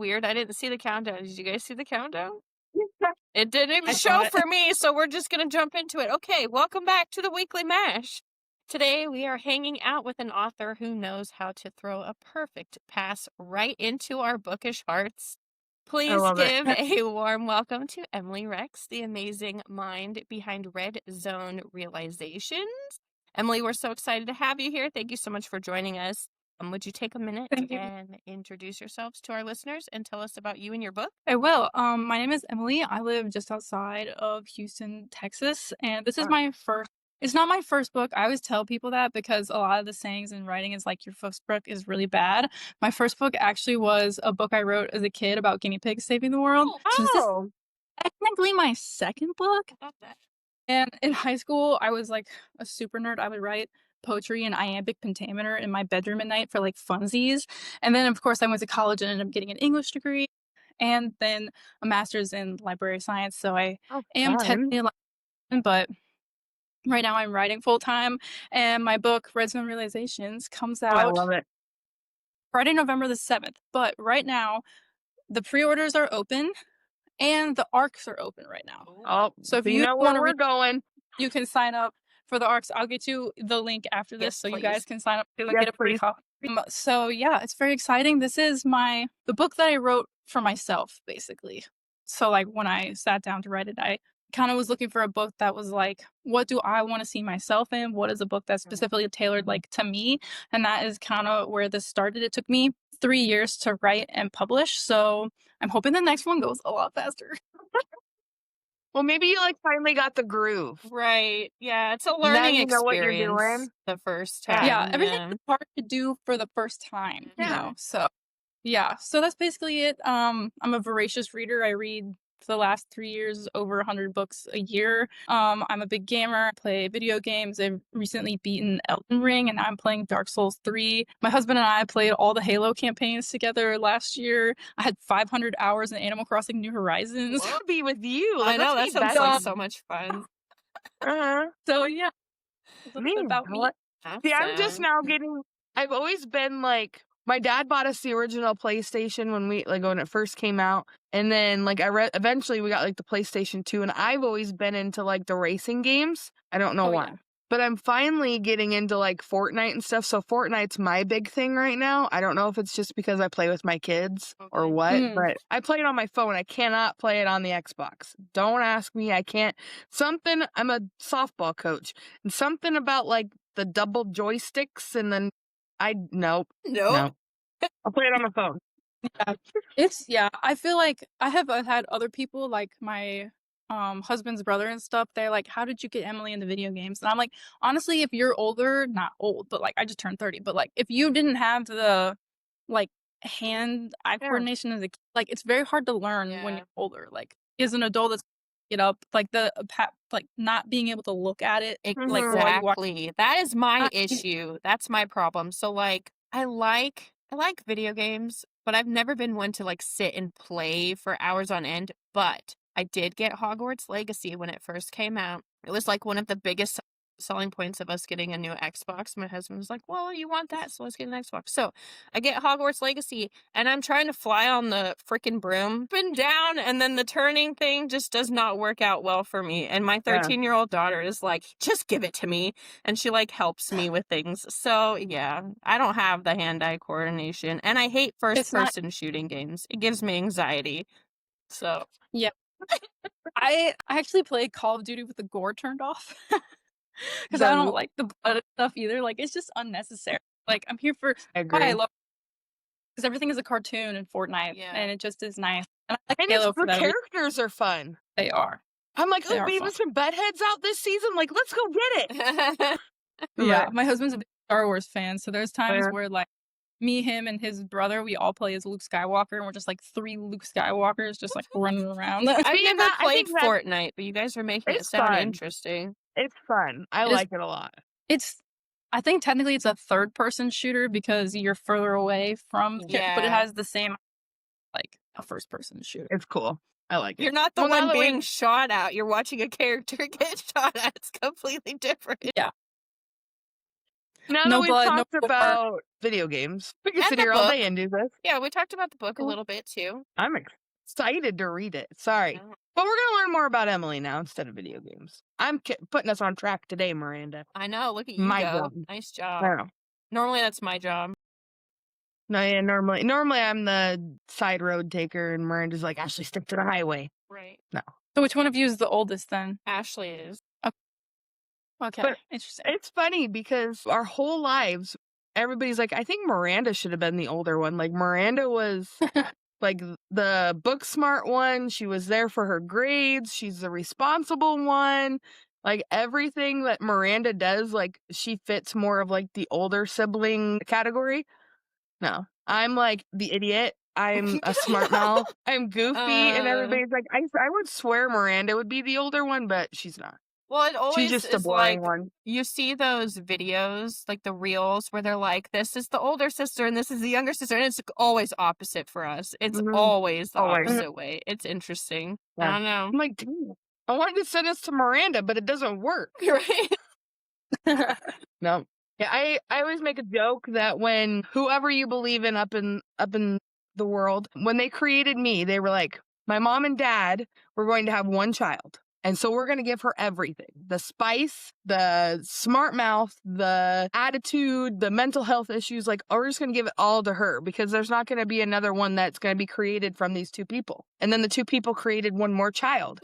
weird. I didn't see the countdown. Did you guys see the countdown? It didn't even I show saw it. for me, so we're just going to jump into it. Okay, welcome back to the Weekly Mash. Today, we are hanging out with an author who knows how to throw a perfect pass right into our bookish hearts. Please love it. give a warm welcome to Emily Rex, the amazing mind behind Red Zone Realizations. Emily, we're so excited to have you here. Thank you so much for joining us. Would you take a minute Thank you. and introduce yourselves to our listeners and tell us about you and your book? I will. My name is Emily. I live just outside of Houston, Texas, and this is Oh. my first. It's not my first book. I always tell people that because a lot of the sayings in writing is like your first book is really bad. My first book actually was a book I wrote as a kid about guinea pigs saving the world. So this is technically my second book. I love that. And in high school, I was like a super nerd. I would write poetry in iambic pentameter in my bedroom at night for like funsies. And then, of course, I went to college and ended up getting an English degree and then a master's in library science. So I am technically a librarian, but right now I'm writing full time. And my book, Red Zone Realizations, comes Oh, I out love it. Friday, November the 7th. But right now, the pre orders are open and the ARCs are open right now. Oh, So if you you know want where to we're read, going. you can sign up for the ARCs. I'll get you the link after this Yes, so you please. guys can sign up too and Yes, get a free please. copy. So yeah, it's very exciting. This is the book that I wrote for myself, basically. So like when I sat down to write it, I kind of was looking for a book that was like, what do I want to see myself in? What is a book that's specifically tailored like to me? And that is kind of where this started. It took me 3 years to write and publish. So I'm hoping the next one goes a lot faster. Well, maybe you like finally got the groove. Right. Yeah, it's a Now learning you know what you're experience doing. the first Yeah. time. Yeah, everything is hard to do for the first time, you Yeah. know. So yeah, so that's basically it. I'm a voracious reader. I read for the last 3 years over 100 books a year. I'm a big gamer. I play video games. I've recently beaten Elden Ring, and I'm playing Dark Souls 3. My husband and I played all the Halo campaigns together last year. I had 500 hours in Animal Crossing New Horizons. What would be with you? I Like, know, that let's be sounds better. like so much fun. So yeah, a little bit about me. See, I'm just Awesome. now getting. I've always been like, my dad bought us the original PlayStation when it first came out, and then like eventually we got like the PlayStation 2, and I've always been into like the racing games. I don't know Oh, why. yeah. But I'm finally getting into like Fortnite and stuff. So Fortnite's my big thing right now. I don't know if it's just because I play with my kids or what, but I play it on my phone. I cannot play it on the Xbox. Don't ask me. I can't. I'm a softball coach, and something about like the double joysticks and then nope. Nope. I'll play it on my phone. I feel like I've had other people like my husband's brother and stuff. They're like, how did you get Emily into video games? And I'm like, honestly, if you're older, not old, but like I just turned 30, but like if you didn't have the like hand-eye coordination as a kid, like it's very hard to learn when you're older. Like as an adult that's get up, like like not being able to look at it like while you watch. Exactly. That is my issue. That's my problem. So like I like video games, but I've never been one to like sit and play for hours on end. But I did get Hogwarts Legacy when it first came out. It was like one of the biggest selling points of us getting a new Xbox. My husband was like, well, you want that, so let's get an Xbox. So I get Hogwarts Legacy, and I'm trying to fly on the freaking broom up and down, and then the turning thing just does not work out well for me. And my 13-year-old daughter is like, just give it to me. And she like helps me with things. So yeah, I don't have the hand-eye coordination, and I hate first-person shooting games. It gives me anxiety. So yeah. I actually play Call of Duty with the gore turned off. Because I don't like the blood stuff either. Like it's just unnecessary. Like I'm here for I love because everything is a cartoon in Fortnite, and it just is nice. And I like And Halo for the that reason. characters are fun. They are. I'm like, They oh, are Beavis and Butthead's out this season. Like, let's go get it. Yeah, my husband's a big Star Wars fan, so there's times Yeah. where like me, him, and his brother, we all play as Luke Skywalker, and we're just like 3 Luke Skywalkers just like running around. I've See, never I played think that- Fortnite, but you guys are making it It's sound fun. interesting. It's fun. I like it a lot. I think technically it's a third-person shooter because you're further away from, but it has the same like a first-person shooter. It's cool. I like it. You're not the one being shot at. You're watching a character get shot at. It's completely different. Yeah. Now that No we've blood, no talked gore. about video games, we can And sit the here all book. day and do this. Yeah, we talked about the book a Cool. little bit too. I'm excited to read it. Sorry. Oh, But we're going to learn more about Emily now instead of video games. I'm putting us on track today, Miranda. I know. Look at you My go. job. Nice I job. don't know. Normally, that's my job. No, yeah, normally I'm the side road taker, and Miranda's like, Ashley, stick to the highway. Right. No. So which one of you is the oldest then? Ashley is. Okay, But interesting. it's funny because our whole lives, everybody's like, I think Miranda should have been the older one. Like, Miranda was like the book smart one. She was there for her grades. She's the responsible one. Like, everything that Miranda does, like, she fits more of like the older sibling category. No, I'm like the idiot. I'm a smart mouth. I'm goofy, and everybody's like, I would swear Miranda would be the older one, but she's not. Well, it She's always just the is boring like one. you see those videos, like the reels, where they're like, "This is the older sister and this is the younger sister," and it's always opposite for us. It's Mhm. always the Always. opposite way. It's interesting. I Yeah. don't know. I'm like, dude, I wanted to send us to Miranda, but it doesn't work. Right? No. Yeah, I always make a joke that when whoever you believe in up in the world, when they created me, they were like, my mom and dad were going to have one child. And so we're going to give her everything. The spice, the smart mouth, the attitude, the mental health issues, like we're just going to give it all to her because there's not going to be another one that's going to be created from these two people. And then the two people created one more child.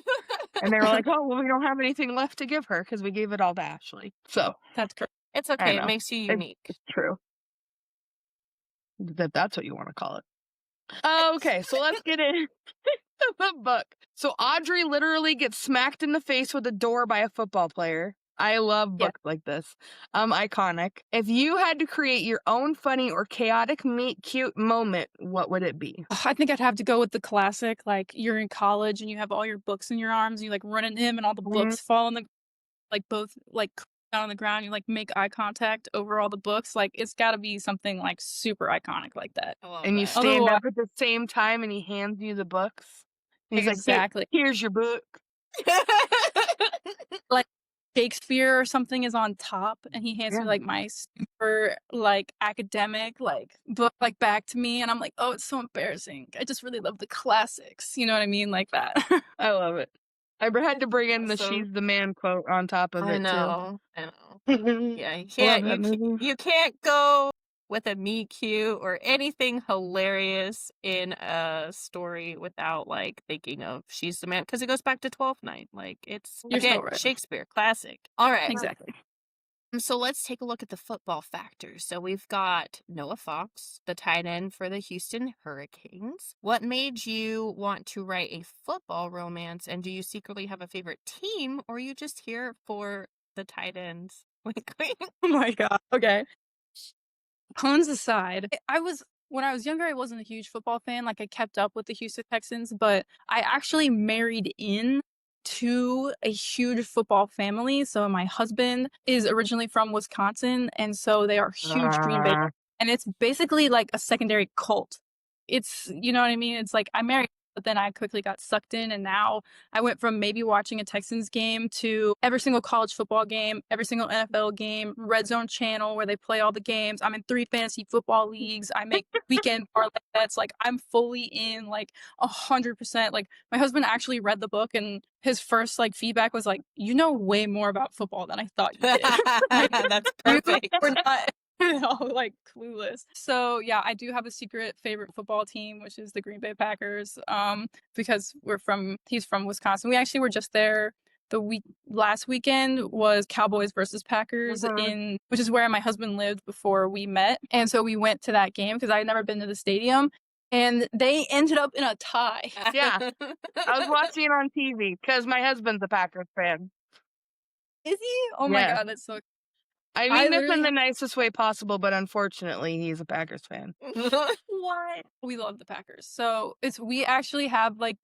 And they were like, oh, well, we don't have anything left to give her because we gave it all to Ashley. So That's correct. It's I okay. It know. makes you unique. It's true. That's what you want to call it. Okay, so let's get into the book. So Audrey literally gets smacked in the face with a door by a football player. I love Yeah. books like this. Iconic. If you had to create your own funny or chaotic meet cute moment, what would it be? I think I'd have to go with the classic, like you're in college and you have all your books in your arms, and you like run into him and all the books fall on the like both like down on the ground, you like make eye contact over all the books. Like it's gotta be something like super iconic like that. I love And you that. stand Otherwise- up at the same time and he hands you the books. And he's Exactly. like, here's your book. Like Shakespeare or something is on top and he hands me like my super like academic like book like back to me and I'm like, oh, it's so embarrassing. I just really love the classics. You know what I mean? Like that. I love it. I had to bring in the Awesome. she's the man quote on top of I it know. too. Yeah, you I love can't. that movie. You can't go with a meet cute or anything hilarious in a story without like thinking of she's the man because it goes back to 12th Night. Like it's You're so again right. Shakespeare classic. All right. Exactly. So let's take a look at the football factors. So we've got Noah Fox, the tight end for the Houston Hurricanes. What made you want to write a football romance? And do you secretly have a favorite team or are you just here for the tight ends? Oh my god. Okay. Puns aside, when I was younger, I wasn't a huge football fan. Like I kept up with the Houston Texans, but I actually married in to a huge football family. So my husband is originally from Wisconsin, and so they are huge Green Bay. And it's basically like a secondary cult. It's, you know what I mean? It's like I married, but then I quickly got sucked in, and now I went from maybe watching a Texans game to every single college football game, every single NFL game, Red Zone channel where they play all the games. I'm in 3 fantasy football leagues. I make weekend parlay bets. Like I'm fully in like 100%. Like my husband actually read the book and his first like feedback was like, you know way more about football than I thought you did. That's perfect. We're not all like clueless. So yeah, I do have a secret favorite football team, which is the Green Bay Packers. Because he's from Wisconsin. We actually were just there last weekend was Cowboys versus Packers which is where my husband lived before we met. And so we went to that game because I had never been to the stadium. And they ended up in a tie. Yeah. I was watching it on TV because my husband's a Packers fan. Is he? Oh my god, that's so I mean this in the nicest way possible, but unfortunately he's a Packers fan. What? We love the Packers. So we actually have like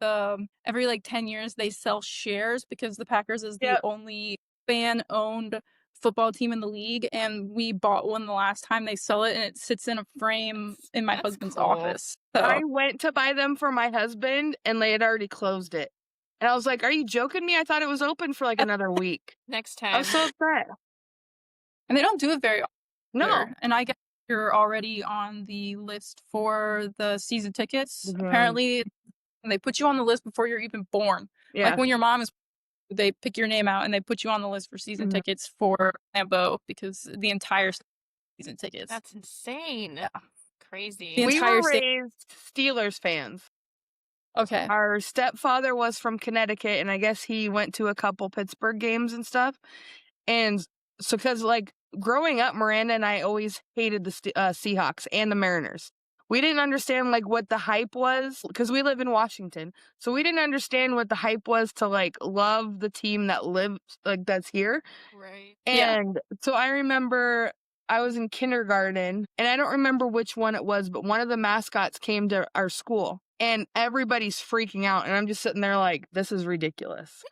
every like 10 years they sell shares because the Packers is the only fan-owned football team in the league, and we bought one the last time they sell it, and it sits in a frame in my husband's office. So. I went to buy them for my husband, and they had already closed it. And I was like, "Are you joking me? I thought it was open for like another week." Next time. I was so upset. And they don't do it very often. No. And I guess you're already on the list for the season tickets. Mhm. Apparently, they put you on the list before you're even born. Yeah. Like when your mom is, they pick your name out and they put you on the list for season tickets for Lambeau because the entire season tickets. That's insane. Yeah. Crazy. The We entire were raised Steelers fans. Okay. Our stepfather was from Connecticut, and I guess he went to a couple Pittsburgh games and stuff. And so, because like growing up, Miranda and I always hated the Seahawks and the Mariners. We didn't understand like what the hype was because we live in Washington. So we didn't understand what the hype was to like love the team that lives like that's here. Right. Yeah. And so I remember I was in kindergarten and I don't remember which one it was, but one of the mascots came to our school and everybody's freaking out. And I'm just sitting there like, this is ridiculous.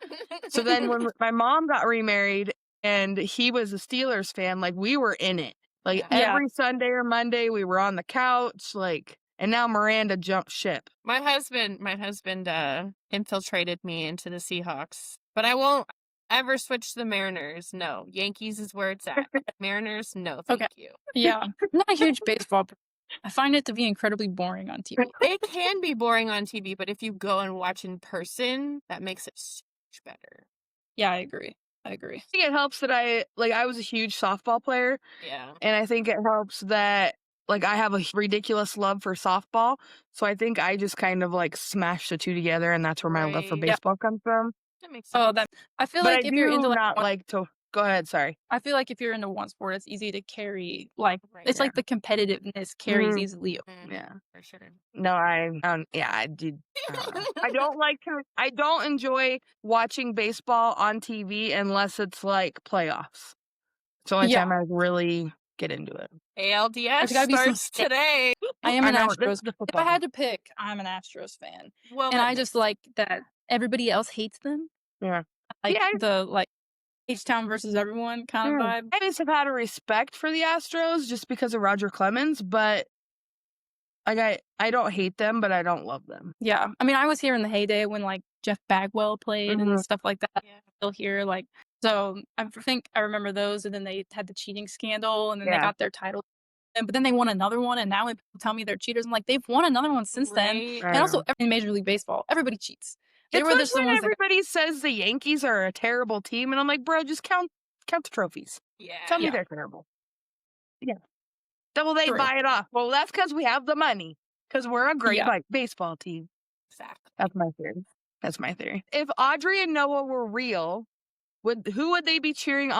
So then when my mom got remarried and he was a Steelers fan, like we were in it. Like Yeah. every Sunday or Monday, we were on the couch, like, and now Miranda jumped ship. My husband infiltrated me into the Seahawks, but I won't ever switch to the Mariners. No, Yankees is where it's at. Mariners, no, thank you. Yeah. I'm not a huge baseball person. I find it to be incredibly boring on TV. It can be boring on TV, but if you go and watch in person, that makes it so much better. Yeah, I agree. I think it helps that I was a huge softball player. Yeah. And I think it helps that like I have a ridiculous love for softball. So I think I just kind of like smashed the two together and that's where my love for Right. baseball comes from. That makes sense. Oh, that I feel But like I if you're do into like not like to go ahead, sorry. I feel like if you're into one sport, it's easy to carry like Right. it's like the competitiveness carries Mhm. easily. Yeah. For sure. No, I did. I don't like to. I don't enjoy watching baseball on TV unless it's like playoffs. It's the only Yeah. time I really get into it. ALDS There's gotta be some starts today. I am an know, this is Astros. the If football I had one. to pick, I'm an Astros fan. Well, And that I just makes- like that everybody else hates them. Yeah. Like Yeah. the like H-Town versus everyone kind of vibe. I just have had a respect for the Astros just because of Roger Clemens, but like I don't hate them, but I don't love them. Yeah. I mean, I was here in the heyday when like Jeff Bagwell played Mhm. and stuff like that. Yeah. Still here, like so. I think I remember those, and then they had the cheating scandal, and then they Yeah. got their title. But then they won another one, and now when people tell me they're cheaters, I'm like, they've won another one since then. Right. I And also, know. in Major League Baseball, everybody cheats. They It's were like just the when ones that. everybody says the Yankees are a terrible team, and I'm like, bro, just count the trophies. Yeah. Tell me Yeah. they're terrible. Yeah. Double they True. buy it off. Well, that's because we have the money. Because we're a great Yeah. like baseball team. Exactly. That's my theory. That's my theory. If Audrey and Noah were real, who would they be cheering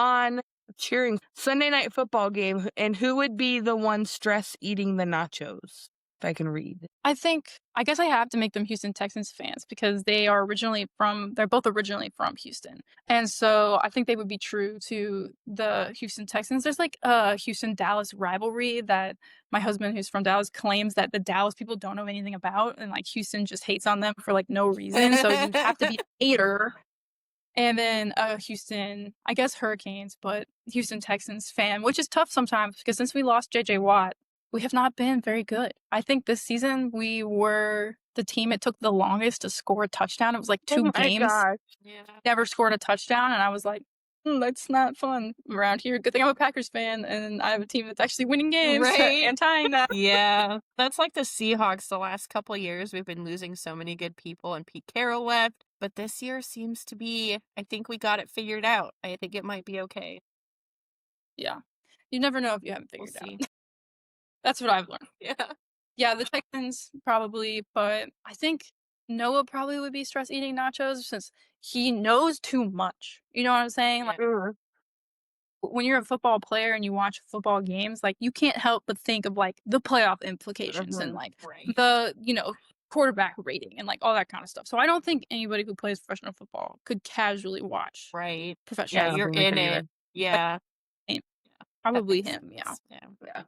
Sunday night football game, and who would be the one stress eating the nachos? If I can read. I guess I have to make them Houston Texans fans because they're both originally from Houston. And so I think they would be true to the Houston Texans. There's like a Houston Dallas rivalry that my husband, who's from Dallas, claims that the Dallas people don't know anything about. And like Houston just hates on them for like no reason. So you'd have to be a hater. And then Houston, I guess Hurricanes, but Houston Texans fan, which is tough sometimes because since we lost JJ Watt, we have not been very good. I think this season we were the team it took the longest to score a touchdown. It was like 2 games. Yeah. Never scored a touchdown. And I was like, that's not fun around here. Good thing I'm a Packers fan and I have a team that's actually winning games Right. and tying that. Yeah. That's like the Seahawks the last couple of years. We've been losing so many good people and Pete Carroll left. But this year seems to be, I think we got it figured out. I think it might be okay. Yeah. You never know if you haven't We'll figured see. out. That's what I've learned. Yeah. Yeah, the Texans probably, but I think Noah probably would be stress eating nachos since he knows too much. You know what I'm saying? Like when you're a football player and you watch football games, like you can't help but think of like the playoff implications and like Right. the, quarterback rating and like all that kind of stuff. So I don't think anybody who plays professional football could casually watch Right. professional. Yeah, Yeah, you're I don't think in I it. either. Yeah. Probably That makes him, yeah. sense. Yeah.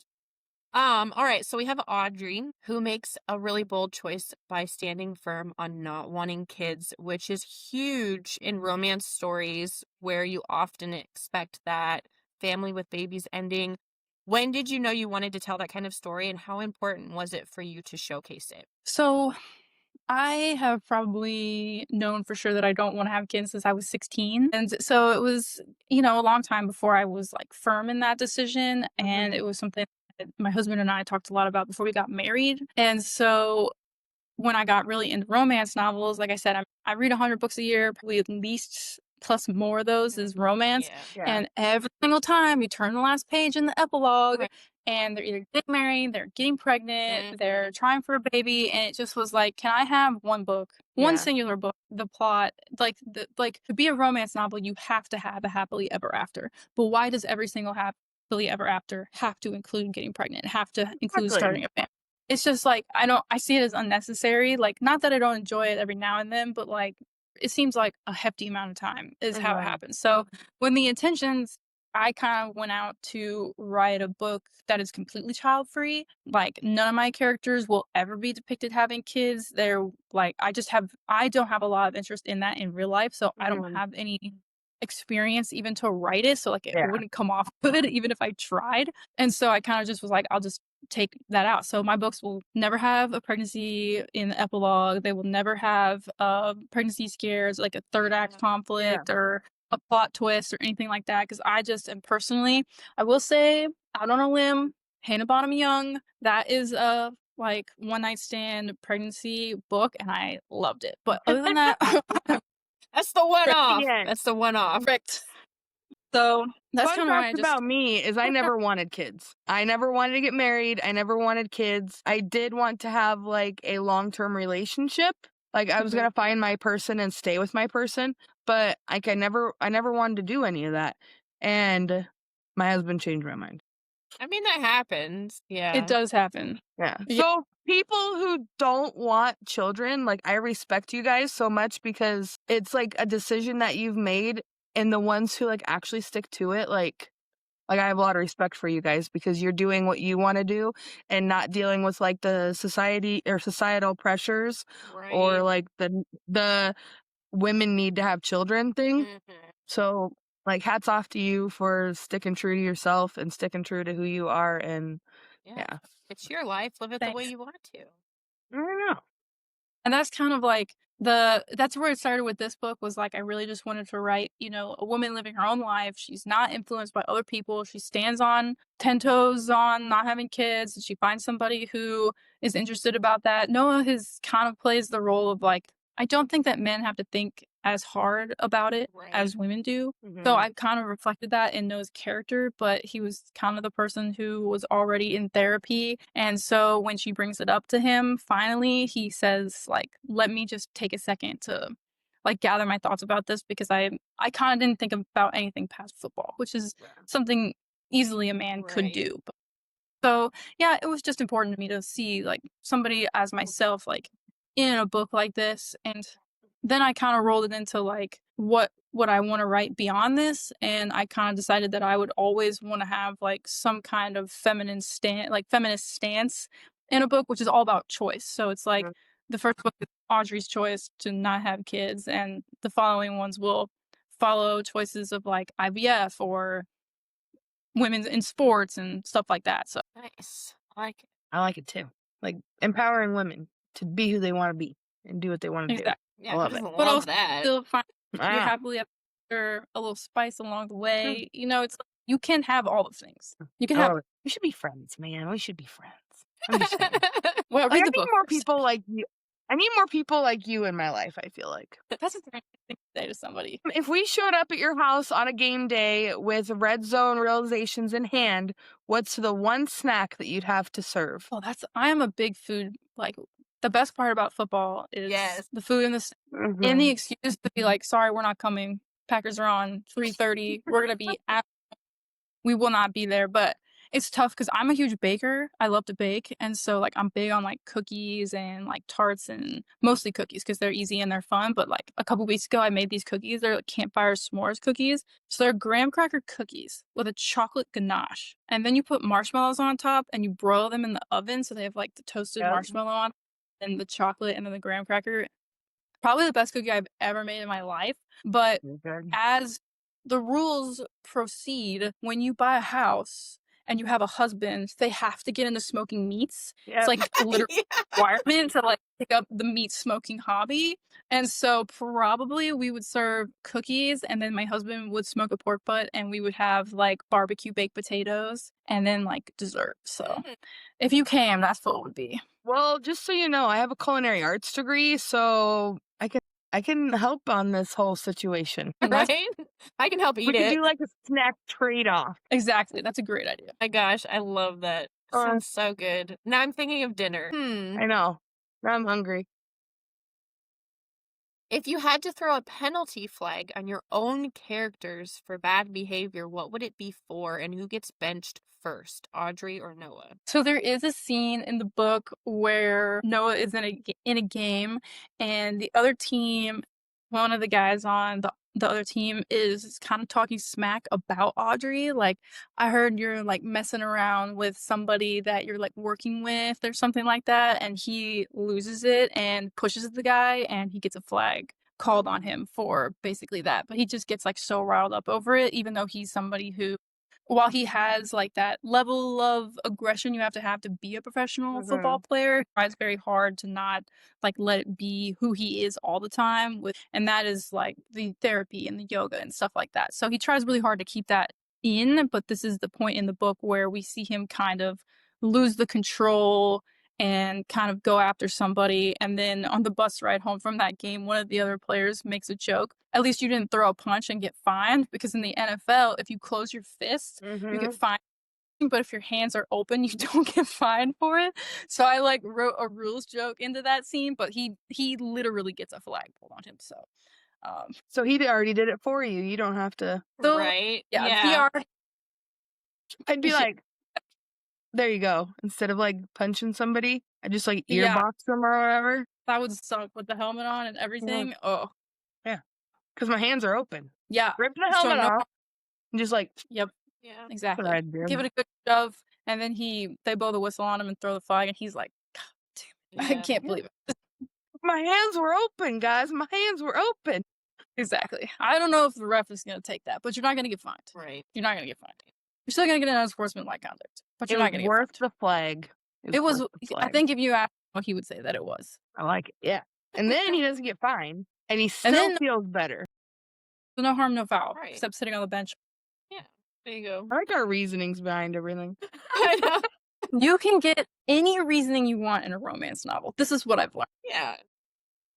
Yeah. All right, so we have Audrey who makes a really bold choice by standing firm on not wanting kids, which is huge in romance stories where you often expect that family with babies ending. When did you know you wanted to tell that kind of story and how important was it for you to showcase it? So I have probably known for sure that I don't wanna have kids since I was 16, and so it was, a long time before I was, like, firm in that decision, and Mhm. it was something that my husband and I talked a lot about before we got married, and so when I got really into romance novels, like I said, I read 100 books a year, probably at least plus more of those is romance, Yeah. Yeah. and every single time you turn the last page in the epilogue, Right. and they're either getting married, they're getting pregnant, they're Mhm. trying for a baby, and it just was like, "Can I have one book, one Yeah. singular book, the plot?" Like, to be a romance novel, you have to have a happily ever after, but why does every single happily ever after have to include getting pregnant, have to include Exactly. starting a family? It's just like, I see it as unnecessary, like, not that I don't enjoy it every now and then, but, like, it seems like a hefty amount of time is how it Mhm. happens. So, when the intentions I kind of went out to write a book that is completely child-free, like, none of my characters will ever be depicted having kids, they're like, I don't have a lot of interest in that in real life, so I don't Mhm. have any experience even to write it, so, like, it Yeah. wouldn't come off good even if I tried, and so I kinda just was like, "I'll just take that out." So my books will never have a pregnancy in the epilogue. They will never have pregnancy scares, like a third act Yeah. conflict or a plot twist or anything like that. Because I just am personally, I will say, out on a limb, Hannah Bottom Young. That is a like one night stand pregnancy book, and I loved it. But other than that, That's the one-off. Again, That's the one-off. correct. So that's fun kind of why fact I just about me is I never wanted kids. I never wanted to get married. I never wanted kids. I did want to have like a long-term relationship. Like I was Mhm. gonna find my person and stay with my person, but like I never wanted to do any of that. And my husband changed my mind. I mean, that happens. It Yeah. does happen. Yeah. Yeah. So people who don't want children, like I respect you guys so much because it's like a decision that you've made, and the ones who like actually stick to it, like I have a lot of respect for you guys because you're doing what you want to do and not dealing with like the society or societal pressures or Right. like the women need to have children thing. Mhm. So like hats off to you for sticking true to yourself and sticking true to who you are, and Yeah. yeah. It's your life. Live it the way Thanks. you want to. I don't know. And that's kind of like that's where it started with this book was like I really just wanted to write, a woman living her own life. She's not influenced by other people. She stands on 10 toes on not having kids. And she finds somebody who is interested about that. Noah has kind of plays the role of like I don't think that men have to think as hard about it Right. as women do. So Mhm. I kind of reflected that in Noah's character, but he was kind of the person who was already in therapy. And so when she brings it up to him, finally, he says, like, let me just take a second to like gather my thoughts about this because I kind of didn't think about anything past football, which is something easily a man could Right. do. So, yeah, it was just important to me to see, like, somebody as myself, like, in a book like this, and then I kinda rolled it into, like, what I wanna write beyond this, and I kinda decided that I would always wanna have, like, some kind of feminist stance in a book, which is all about choice. So it's like, Mhm. the first book is Audrey's choice to not have kids, and the following ones will follow choices of, like, IVF or women's in sports and stuff like that, so Nice. I like it. I like it too. Like empowering women to be who they want to be and do what they want to do. exactly. I Yeah. Who love it. doesn't But love also that? still find your Ah, happily ever after, a little spice along the mm, way, it's like you can have all the things. You can I have love it. We should be friends, man. We should be friends. I'm just saying. well, Like read I the need book more first. people like you. I need more people like you in my life, I feel like. That's a great thing to say to somebody. If we showed up at your house on a game day with red zone realizations in hand, what's the one snack that you'd have to serve? Well, I am a big food like, the best part about football is Yes. the food and the Mhm. excuse to be like, "Sorry, we're not coming. Packers are on 3:30. We're gonna be at We will not be there, but it's tough because 'cause I'm a huge baker, I love to bake, and so, like, I'm big on, like, cookies and, like, tarts and mostly cookies because 'cause they're easy and they're fun, but, like, a couple weeks ago, I made these cookies, they're, like, campfire s'mores cookies, so they're graham cracker cookies with a chocolate ganache, and then you put marshmallows on top and you broil them in the oven so they have, like, the toasted Yep. marshmallow on and the chocolate and then the graham cracker. Probably the best cookie I've ever made in my life, but You're good. as the rules proceed, when you buy a house and you have a husband, they have to get into smoking meats. It's Yep. like literally Yeah. requirement to like pick up the meat smoking hobby. And so probably we would serve cookies and then my husband would smoke a pork butt and we would have like barbecue baked potatoes and then like dessert. So if you came, that's what it would be. Well, just so you know, I have a culinary arts degree, so I can help on this whole situation. Right? I can help We eat could it. do like a snack trade-off. Exactly. That's a great idea. My gosh, I love that. Sounds so good. Now I'm thinking of dinner. I know. Now I'm hungry. If you had to throw a penalty flag on your own characters for bad behavior, what would it be for, and who gets benched first, Audrey or Noah? So there is a scene in the book where Noah is in a game, and the other team, one of the guys on the other team is kind of talking smack about Audrey. Like, I heard you're like messing around with somebody that you're like working with or something like that, and he loses it and pushes the guy, and he gets a flag called on him for basically that. But he just gets like so riled up over it, even though he's somebody who, while he has like that level of aggression you have to be a professional football player, tries very hard to not like let it be who he is all the time with, and that is like the therapy and the yoga and stuff like that. So he tries really hard to keep that in, but this is the point in the book where we see him kind of lose the control and kind of go after somebody. And then on the bus ride home from that game, one of the other players makes a joke. At least you didn't throw a punch and get fined, because in the NFL, if you close your fists, you get fined. But if your hands are open, you don't get fined for it. So I like wrote a rules joke into that scene, but he literally gets a flag pulled on him. So he already did it for you. You don't have to. Right? Yeah. VR. I'd be like, there you go. Instead of like punching somebody, I just like Yeah. earbox them or whatever. That would suck with the helmet on and everything. Oh, Yeah. Because my hands are open. yeah. Rip the helmet off. And just like, Yep. Yeah. Exactly. what I'd do. Give it a good shove, and then they blow the whistle on him and throw the flag, and he's like, God damn it. I can't believe it. My hands were open, guys. My hands were open. Exactly. I don't know if the ref is going to take that, but you're not going to get fined. Right. You're not going to get fined. You're still going to get an unsportsmanlike conduct, but you're not going to get worth fined. the flag. It was. worth the I flag. think if you asked him, he would say that it was. I like it. Yeah. And then he doesn't get fined, and he still feels better. So no harm, no foul. Right. Except sitting on the bench. Yeah. There you go. I like our reasonings behind everything. I know. You can get any reasoning you want in a romance novel. This is what I've learned. Yeah.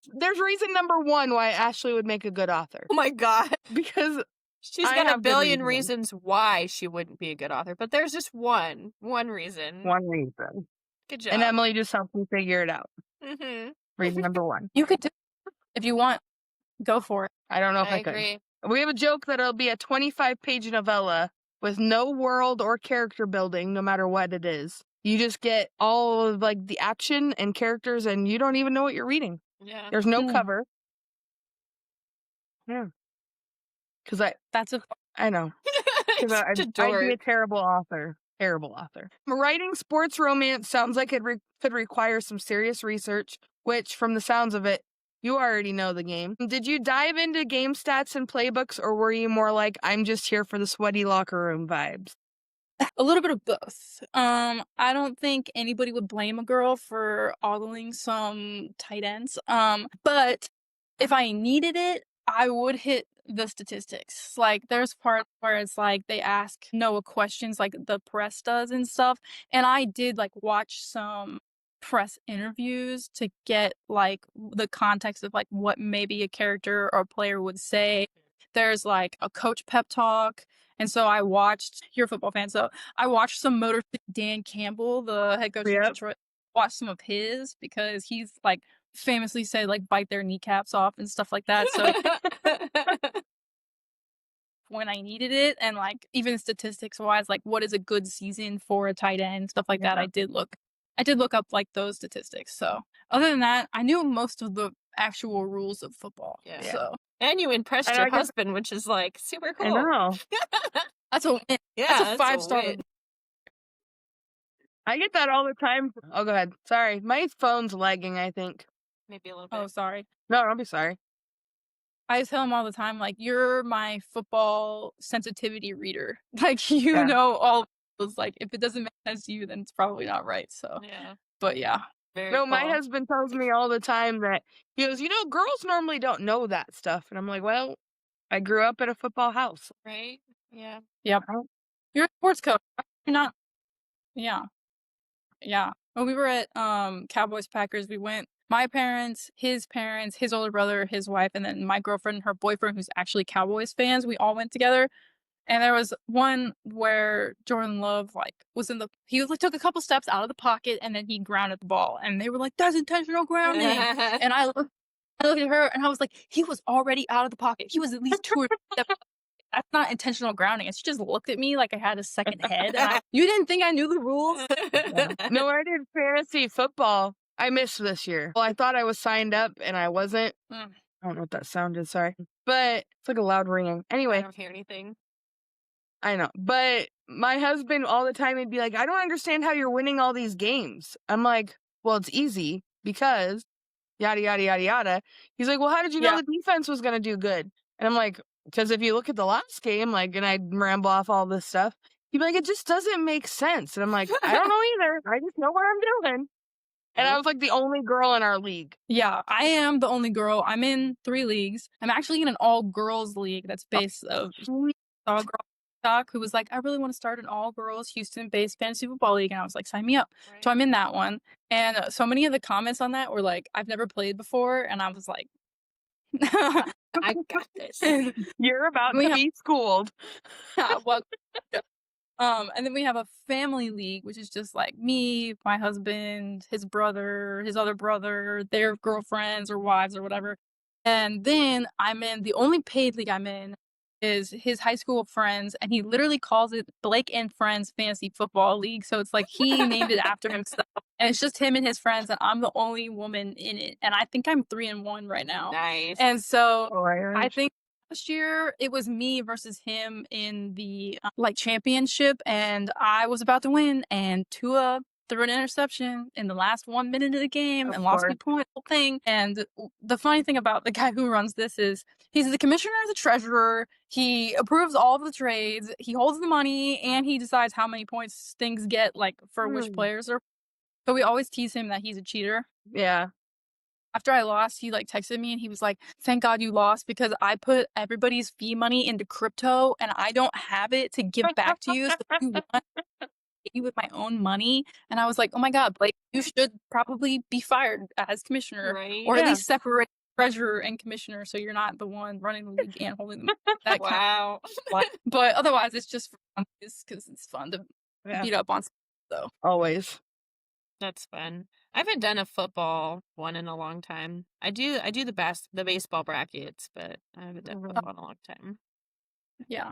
There's reason number one why Ashley would make a good author. Oh my God. Because She's I got a have good billion reasoning. reasons why she wouldn't be a good author, but there's just one reason. One reason. Good job. And Emily just helped me figure it out. Mm-hmm. Reason number one. You could do it if you want. Go for it. I don't know if I could. agree. We have a joke that it'll be a 25-page novella with no world or character building, no matter what it is. You just get all of like the action and characters, and you don't even know what you're reading. Yeah. There's no cover. Yeah. Because I know. Because I'd be a terrible author. Terrible author. Writing sports romance sounds like it could require some serious research, which, from the sounds of it, you already know the game. Did you dive into game stats and playbooks, or were you more like, I'm just here for the sweaty locker room vibes? A little bit of both. I don't think anybody would blame a girl for ogling some tight ends. But if I needed it, I would hit the statistics. Like, there's parts where it's like they ask Noah questions like the press does and stuff. And I did like watch some press interviews to get like the context of like what maybe a character or player would say. There's like a coach pep talk. And so I watched, you're a football fan, so I watched some Motor City Dan Campbell, the head coach of Detroit, watched some of his because he's like famously said like bite their kneecaps off and stuff like that. So when I needed it, and like even statistics wise, like what is a good season for a tight end, stuff like that, I did look up like those statistics. So other than that, I knew most of the actual rules of football. Yeah. So and you impressed your husband, which is like super cool. I know. That's a win. Yeah, that's a 5-star win. I get that all the time. Oh, go ahead. Sorry. My phone's lagging, I think. Maybe a little bit. Oh, sorry. No, don't be sorry. I tell him all the time, like, you're my football sensitivity reader. Like, you know all was like, if it doesn't make sense to you, then it's probably not right. So, Yeah. but yeah. Very No, my cool. husband tells me all the time that he goes, girls normally don't know that stuff. And I'm like, well, I grew up at a football house. Right? Yeah. Yep. I don't- You're a sports coach. You're not. Yeah. Yeah. When we were at Cowboys Packers, we went my parents, his older brother, his wife, and then my girlfriend and her boyfriend, who's actually Cowboys fans. We all went together. And there was one where Jordan Love was took a couple steps out of the pocket and then he grounded the ball. And they were like, that's intentional grounding. And I looked at her and I was like, he was already out of the pocket. He was at least 2 or 3 steps. That's not intentional grounding. And she just looked at me like I had a second head. And you didn't think I knew the rules? Yeah. No, when I did fantasy football, I missed this year. Well, I thought I was signed up and I wasn't. I don't know what that sounded, sorry. But it's like a loud ringing. I Anyway, don't hear anything. I know. But my husband all the time, he'd be like, I don't understand how you're winning all these games. I'm like, well, it's easy because yada, yada, yada, yada. He's like, well, how did you know Yeah. the defense was going to do good? And I'm like, because if you look at the last game, and I'd ramble off all this stuff, he'd be like, it just doesn't make sense. And I'm like, I don't know either. I just know what I'm doing. And I was like the only girl in our league. Yeah, I am the only girl. I'm in 3 leagues. I'm actually in an all-girls league that's based of all girl TikTok who was like, I really want to start an all-girls Houston-based fantasy football league. And I was like, sign me up. Right. So I'm in that one. And so many of the comments on that were like, I've never played before. And I was like, I got this. You're about to be schooled. Yeah, well, and then we have a family league, which is just like me, my husband, his brother, his other brother, their girlfriends or wives or whatever. And then I'm in the only paid league I'm in is his high school friends, and he literally calls it Blake and Friends Fantasy Football League. So it's like he named it after himself, and it's just him and his friends, and I'm the only woman in it. And I think I'm 3-1 right now. Nice. And so Oh, I think last year it was me versus him in the championship, and I was about to win, and Tua threw an interception in the last 1 minute of the game and lost me point whole thing. And the funny thing about the guy who runs this is he's the commissioner, the treasurer. He approves all of the trades. He holds the money, and he decides how many points things get for which players are. So we always tease him that he's a cheater. Yeah. After I lost, he texted me and he was like, thank God you lost because I put everybody's fee money into crypto and I don't have it to give back to you. So if you want you with my own money. And I was like, oh my God, Blake, you should probably be fired as commissioner, Right. or at least separate treasurer and commissioner so you're not the one running the league and holding the that Wow. But otherwise it's just fun because it's fun to beat up on stuff. So Always. That's fun. I haven't done a football one in a long time. I do the baseball brackets, but I haven't done football in a long time. Yeah.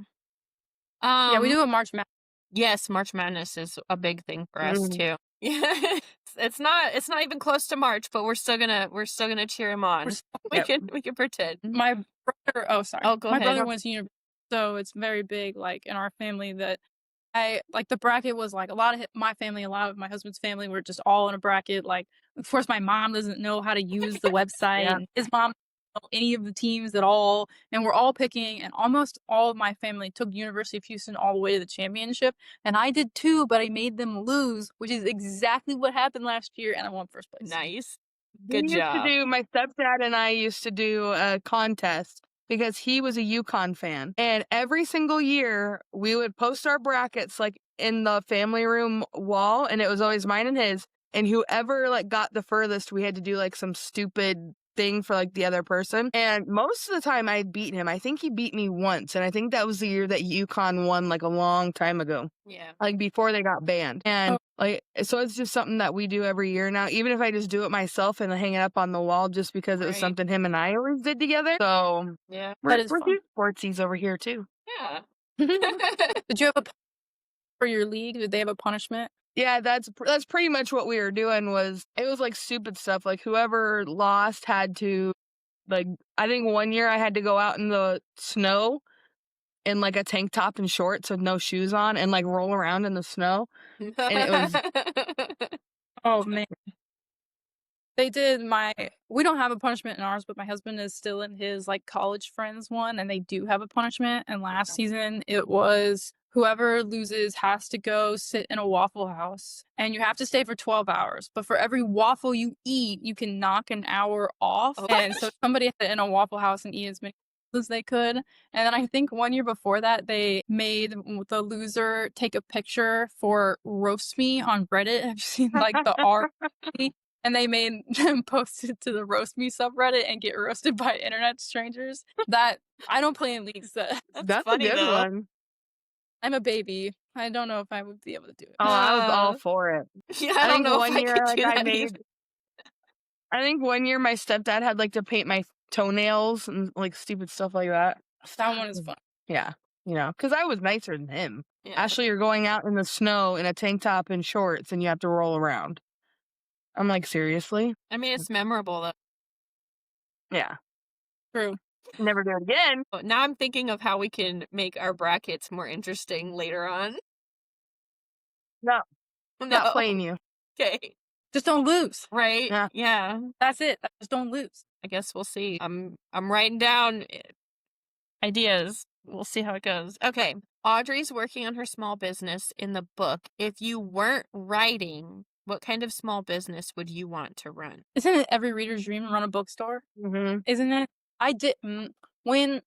Yeah, we do a March Madness. Yes, March Madness is a big thing for us too. Yeah. It's not even close to March, but we're still gonna cheer him on. We can pretend. My brother Oh, go my ahead. brother went to university, so it's very big in our family that I the bracket was a lot of my family, a lot of my husband's family were just all in a bracket. Of course, my mom doesn't know how to use the website. And his mom doesn't know any of the teams at all, and we're all picking. And almost all of my family took University of Houston all the way to the championship, and I did too. But I made them lose, which is exactly what happened last year, and I won first place. Nice, good job. My stepdad and I used to do a contest. Because he was a UConn fan. And every single year, we would post our brackets, in the family room wall. And it was always mine and his. And whoever, got the furthest, we had to do, some stupid thing for, the other person. And most of the time, I'd beat him. I think he beat me once. And I think that was the year that UConn won, a long time ago. Yeah. Before they got banned. And, so it's just something that we do every year now, even if I just do it myself and hang it up on the wall just because it was something him and I always did together. So yeah, we're doing sportsies over here too. Yeah. Did you have for your league? Did they have a punishment? Yeah, that's pretty much what we were doing. It was stupid stuff. Whoever lost had to I think one year I had to go out in the snow in a tank top and shorts with no shoes on and roll around in the snow. And it was oh man. They did we don't have a punishment in ours, but my husband is still in his, like, college friends one, and they do have a punishment, and last season, it was whoever loses has to go sit in a Waffle House, and you have to stay for 12 hours, but for every waffle you eat, you can knock an hour off, Oh, and so somebody had to sit in a Waffle House and eat as many as they could, and then I think 1 year before that, they made the loser take a picture for Roast Me on Reddit. Have you seen, like, the R? And they made them post it to the Roast Me subreddit and get roasted by internet strangers. That I don't play in leagues that that's That's a funny good though. one. I'm a baby. I don't know if I would be able to do it. Oh, I was all Uh, for it. yeah, I I don't think know if one I year, could like, do that either. I think one year my stepdad had, like, to paint my toenails and, like, stupid stuff like that. That one is fun. Yeah, because I was nicer than him. Yeah. Actually, you're going out in the snow in a tank top and shorts, and you have to roll around. I'm like, seriously? I mean, it's memorable though. Yeah. True. Never do it again. But now I'm thinking of how we can make our brackets more interesting later on. No, No. not playing you. Okay. Just don't lose. Right? Yeah. Yeah. That's it. Just don't lose. I guess we'll see. I'm writing down ideas. We'll see how it goes. Okay. Audrey's working on her small business in the book. If you weren't writing, what kind of small business would you want to run? Isn't it every reader's dream to run a bookstore? Mm-hmm. Isn't it? I did when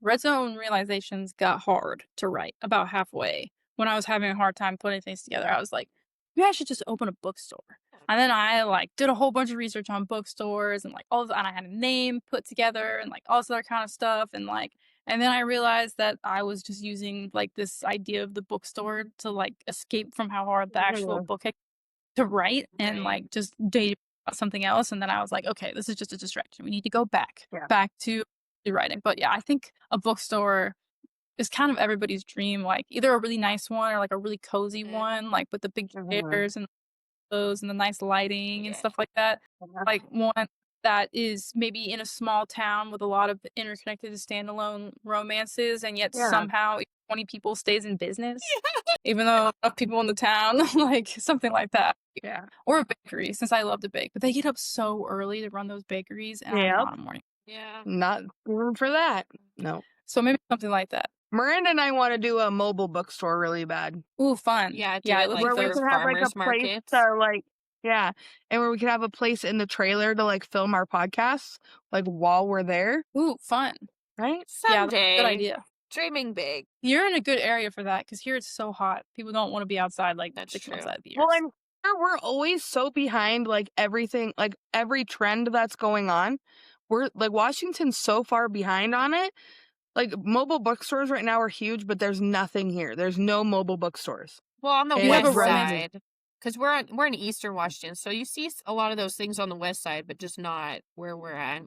Red Zone Realizations got hard to write about halfway, when I was having a hard time putting things together, I was like, maybe I should just open a bookstore. And then I like did a whole bunch of research on bookstores and like all this, and I had a name put together and like all this other kind of stuff and then I realized that I was just using like this idea of the bookstore to like escape from how hard the actual book had to write and Right. like just date about something else. And then I was like, okay, this is just a distraction. We need to go back to writing. But yeah, I think a bookstore is kind of everybody's dream, like either a really nice one or like a really cozy one, like with the big chairs and those and the nice lighting and stuff like that. Like one that is maybe in a small town with a lot of interconnected standalone romances, and yet somehow 20 people stays in business, even though enough people in the town, like something like that. Yeah. Or a bakery, since I love to bake. But they get up so early to run those bakeries, and I'm not a morning. Yeah. Not room for that. No. So maybe something like that. Miranda and I want to do a mobile bookstore really bad. Ooh, fun. Yeah, do Yeah, it like Where we those could have like a farmers place markets. to like, yeah, and where we could have a place in the trailer to like film our podcasts, like while we're there, Ooh, fun. right? Yeah, that's a Someday. good idea. Dreaming big. You're in a good area for that because here it's so hot. People don't want to be outside like That's 6 months true. out of the year. Well, and here we're always so behind like everything, like every trend that's going on. We're like Washington's so far behind on it. Like mobile bookstores right now are huge, but there's nothing here. There's no mobile bookstores. Well, on the And have west a romance- side, because we're in Eastern Washington, so you see a lot of those things on the west side, but just not where we're at.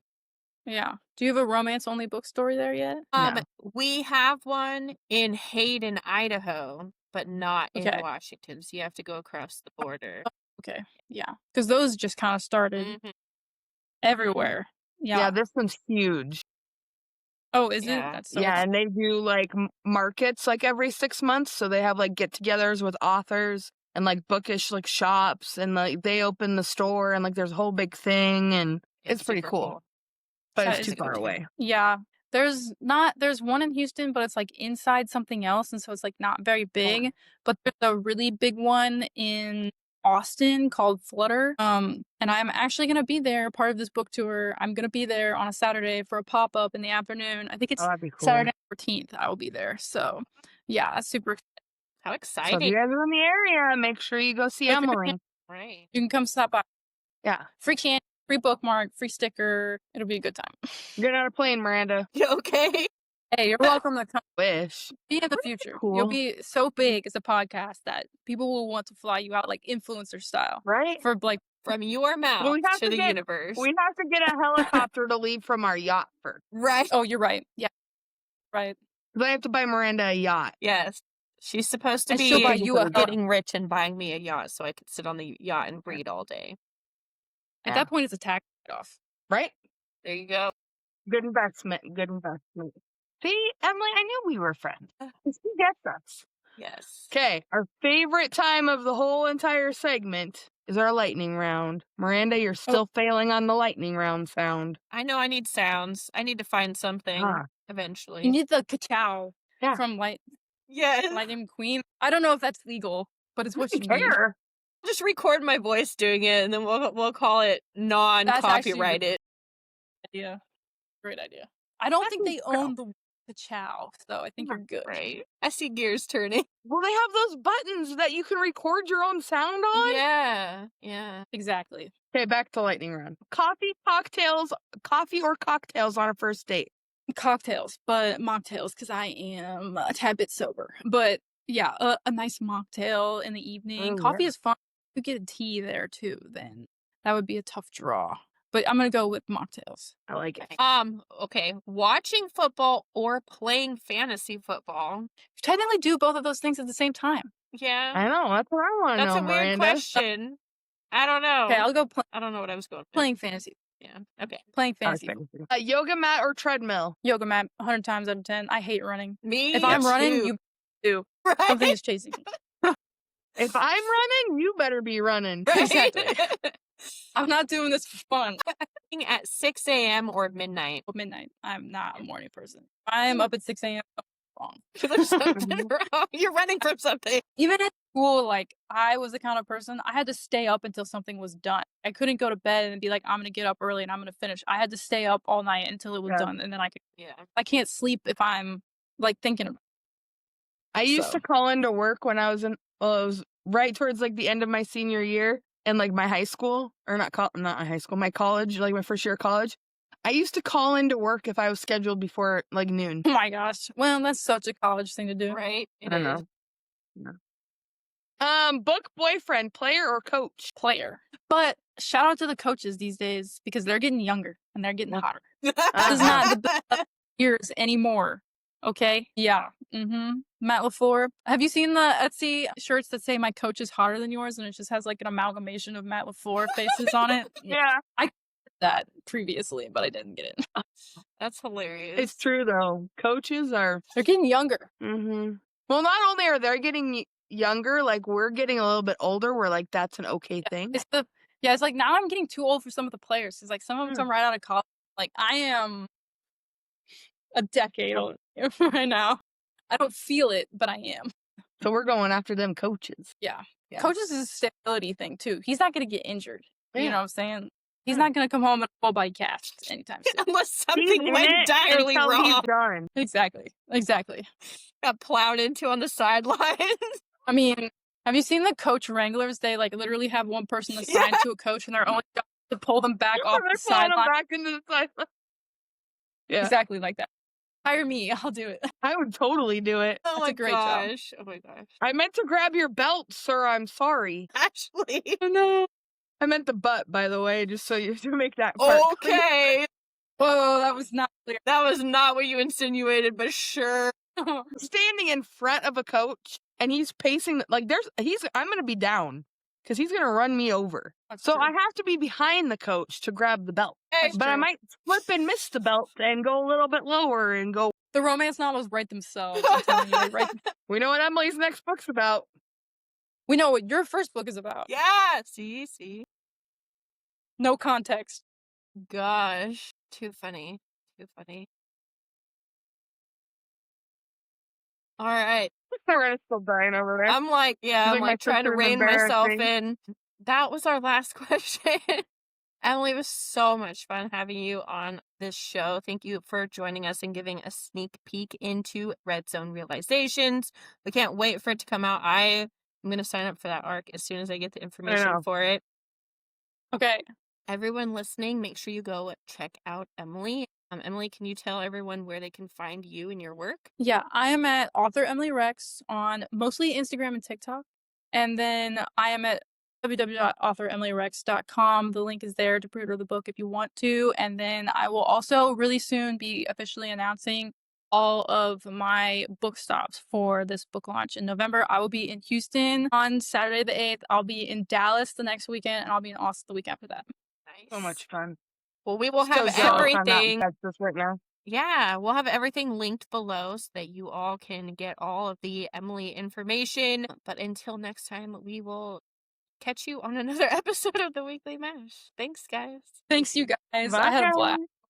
Yeah. Do you have a romance-only bookstore there yet? No. We have one in Hayden, Idaho, but not in Okay. Washington. So you have to go across the border. Okay. Yeah. Because those just kind of started Mhm. everywhere. Yeah, Yeah. this one's huge. Oh, is it? Yeah. That's so Yeah, and they do like markets like every 6 months. So they have like get-togethers with authors and like bookish like shops, and like they open the store and like there's a whole big thing, and it's pretty super cool. But That it's is too a far good away. Yeah. There's one in Houston, but it's like inside something else, and so it's like not very big. But there's a really big one in Austin called Flutter. And I'm actually gonna be there, part of this book tour. I'm gonna be there on a Saturday for a pop-up in the afternoon. I think it's Oh, that'd be cool. Saturday 14th. I will be there. So yeah, that's super How So if exciting. you guys are in the area, make sure you go see Emily. Right. You can come stop by. Yeah. Free candy, free bookmark, free sticker. It'll be a good time. Get on a plane, Miranda. You okay? Hey, you're welcome to come. Wish. Be in the future. cool. You'll be so big as a podcast that people will want to fly you out like influencer style. Right? For like From your mouth we have to to the get- universe. We have to get a helicopter to leave from our yacht first. Right. oh, you're right. Yeah. Right. Because I have to buy Miranda a yacht. Yes. She's supposed to And be she'll buy you a getting rich and buying me a yacht so I could sit on the yacht and read all day. At Yeah. that point it's a tax write-off. Right? There you go. Good investment. Good investment. See, Emily, I knew we were friends. She gets us. Yes. Okay, our favorite time of the whole entire segment is our lightning round. Miranda, you're still failing on the lightning round sound. I know I need sounds. I need to find something Ah. eventually. You need the ka-chow Yeah. from Yes. Lightning McQueen. I don't know if that's legal, but it's what you need. Just record my voice doing it, and then we'll call it non-copyrighted. Yeah, great idea. I don't think they own the ka-chow, so I think you're good. Right. I see gears turning. Well, they have those buttons that you can record your own sound on. Yeah. Exactly. Okay, back to lightning round. Coffee or cocktails on a first date? Cocktails, but mocktails, because I am a tad bit sober. But yeah, a nice mocktail in the evening. Oh, Coffee yeah. is fun. You get a tea there too, then that would be a tough draw. But I'm gonna go with mocktails. I like it. Okay. Watching football or playing fantasy football? You technically do both of those things at the same time. Yeah. I know. That's what I want to know, That's a weird Miranda. question. I don't know. Okay, I'll go I don't know what I was going with. playing fantasy. Yeah. Okay. Playing fantasy. A yoga mat or treadmill? Yoga mat, 100 times out of 10. I hate running. Me If I'm running, too. you do. Right? Something is chasing me. If I'm running, you better be running. Right? Exactly. I'm not doing this for fun. At 6 a.m. or midnight. Midnight. I'm not a morning person. I am up at 6 a.m. Wrong. There's something wrong. You're running from something. Even at school, like, I was the kind of person, I had to stay up until something was done. I couldn't go to bed and be like, I'm going to get up early and I'm going to finish. I had to stay up all night until it was done. And then I could, I can't sleep if I'm, like, thinking about it. I used to call into work when I was it was right towards, like, the end of my senior year in, like, my high school, or not high school, my college, like, my first year of college. I used to call into work if I was scheduled before, like, noon. Oh my gosh. Well, that's such a college thing to do. Right? I don't know. Book boyfriend, player or coach? Player. But shout out to the coaches these days because they're getting younger and they're getting hotter. This is not the best years anymore. Okay? Yeah. Matt LaFleur. Have you seen the Etsy shirts that say my coach is hotter than yours? And it just has like an amalgamation of Matt LaFleur faces on it? Yeah. I did that previously, but I didn't get it. That's hilarious. It's true, though. Coaches are... They're getting younger. Well, not only are they getting younger, like, we're getting a little bit older. We're like, that's an okay thing. It's like now I'm getting too old for some of the players. It's like some of them come right out of college. Like, I am a decade old right now. I don't feel it, but I am. So we're going after them coaches. Yeah. Coaches is a stability thing, too. He's not going to get injured. You know what I'm saying? He's not going to come home in a full body cast anytime soon. Unless something went direly wrong. Exactly. Got plowed into on the sidelines. I mean, have you seen the coach wranglers? They like literally have one person assigned to a coach and they're only job to pull them back off the sideline. Back into the sideline. Yeah. Exactly like that. Hire me, I'll do it. I would totally do it. Oh That's a great job. Oh my gosh. I meant to grab your belt, sir. I'm sorry. Actually. Oh, no. I meant the butt, by the way, just so you to make that part clear. Okay. Whoa, that was not clear. That was not what you insinuated, but sure. Standing in front of a coach and he's pacing, like, I'm going to be down because he's going to run me over. That's so true. I have to be behind the coach to grab the belt. That's but I true. might slip and miss the belt and go a little bit lower and go. The romance novels write themselves. I'm telling you, they write We know what Emily's next book's about. We know what your first book is about. Yeah. See. No context. Gosh. Too funny. All right. Loretta's still dying over there. I'm like, I'm my like trying to sister's rein myself embarrassing. in. That was our last question. Emily, it was so much fun having you on this show. Thank you for joining us and giving a sneak peek into Red Zone Realizations. We can't wait for it to come out. I'm going to sign up for that arc as soon as I get the information for it. Okay. Everyone listening, make sure you go check out Emily. Emily, can you tell everyone where they can find you and your work? Yeah, I am at author Emily Rex on mostly Instagram and TikTok. And then I am at www.authoremilyrex.com. The link is there to pre-order the book if you want to. And then I will also really soon be officially announcing all of my book stops for this book launch in November. I will be in Houston on Saturday the 8th. I'll be in Dallas the next weekend, and I'll be in Austin the week after that. Nice. So much fun. Well, we will have So everything. Texas right now. Yeah, we'll have everything linked below so that you all can get all of the Emily information. But until next time, we will catch you on another episode of the Weekly Mash. Thanks, guys. Thanks, you guys. Bye, I had a guys. blast.